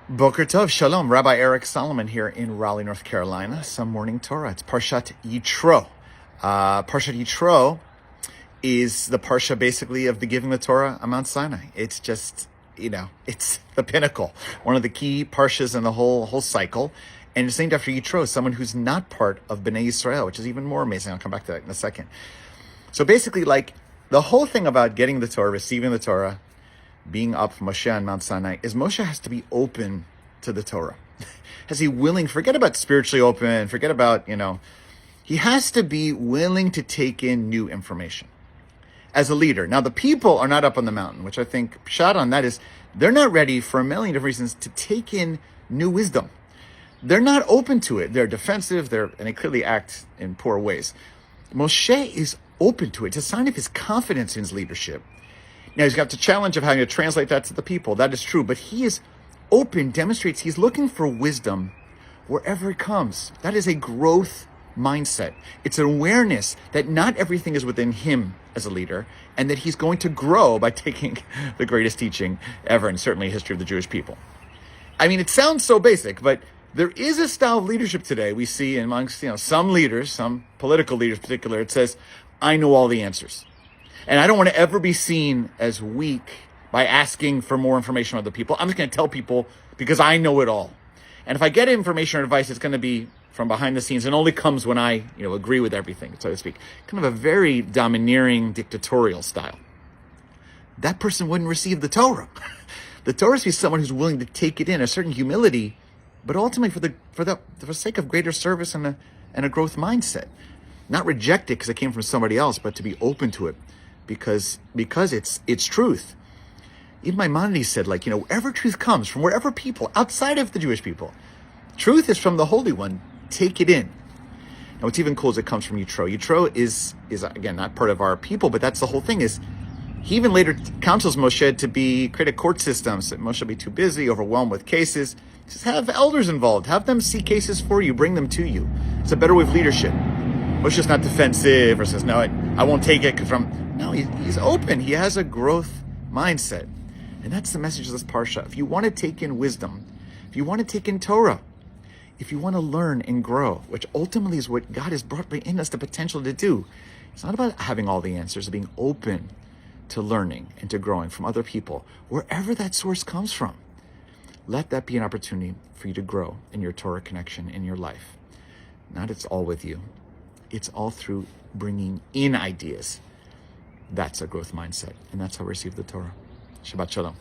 Boker Tov, Shalom. Rabbi Eric Solomon here in Raleigh, North Carolina. Some morning Torah. It's Parshat Yitro. Parshat Yitro is the parsha basically of the giving the Torah on Mount Sinai. It's just, it's the pinnacle. One of the key parshas in the whole cycle. And it's named after Yitro, someone who's not part of Bnei Yisrael, which is even more amazing. I'll come back to that in a second. So basically, the whole thing about getting the Torah, receiving the Torah, being up Moshe on Mount Sinai, is Moshe has to be open to the Torah. Has he willing, forget about spiritually open, forget about, he has to be willing to take in new information as a leader. Now, the people are not up on the mountain, which I think, shot on that is, they're not ready for a million different reasons to take in new wisdom. They're not open to it. They're defensive, and they clearly act in poor ways. Moshe is open to it. It's a sign of his confidence in his leadership. Now, he's got the challenge of having to translate that to the people. That is true. But he is open, demonstrates he's looking for wisdom wherever it comes. That is a growth mindset. It's an awareness that not everything is within him as a leader, and that he's going to grow by taking the greatest teaching ever, and certainly history of the Jewish people. I mean, it sounds so basic, but there is a style of leadership today we see amongst some leaders, some political leaders in particular. It says, I know all the answers. And I don't want to ever be seen as weak by asking for more information from other people. I'm just going to tell people because I know it all. And if I get information or advice, it's going to be from behind the scenes and only comes when I, agree with everything, so to speak. Kind of a very domineering, dictatorial style. That person wouldn't receive the Torah. The Torah is someone who's willing to take it in, a certain humility, but ultimately for the sake of greater service and a growth mindset. Not reject it because it came from somebody else, but to be open to it. Because it's truth. Even Maimonides said, wherever truth comes from wherever people outside of the Jewish people, truth is from the Holy One. Take it in. Now, what's even cool is it comes from Yitro. Yitro is again not part of our people, but that's the whole thing. Is he even later counsels Moshe to create a court system, so Moshe will be too busy, overwhelmed with cases. He says, have elders involved, have them see cases for you, bring them to you. It's a better way of leadership. Moshe's not defensive or says, no, I won't take it No, he's open. He has a growth mindset. And that's the message of this parsha. If you want to take in wisdom, if you want to take in Torah, if you want to learn and grow, which ultimately is what God has brought in us the potential to do, it's not about having all the answers, being open to learning and to growing from other people, wherever that source comes from. Let that be an opportunity for you to grow in your Torah connection in your life. Not it's all with you. It's all through bringing in ideas. That's a growth mindset, and that's how we receive the Torah. Shabbat Shalom.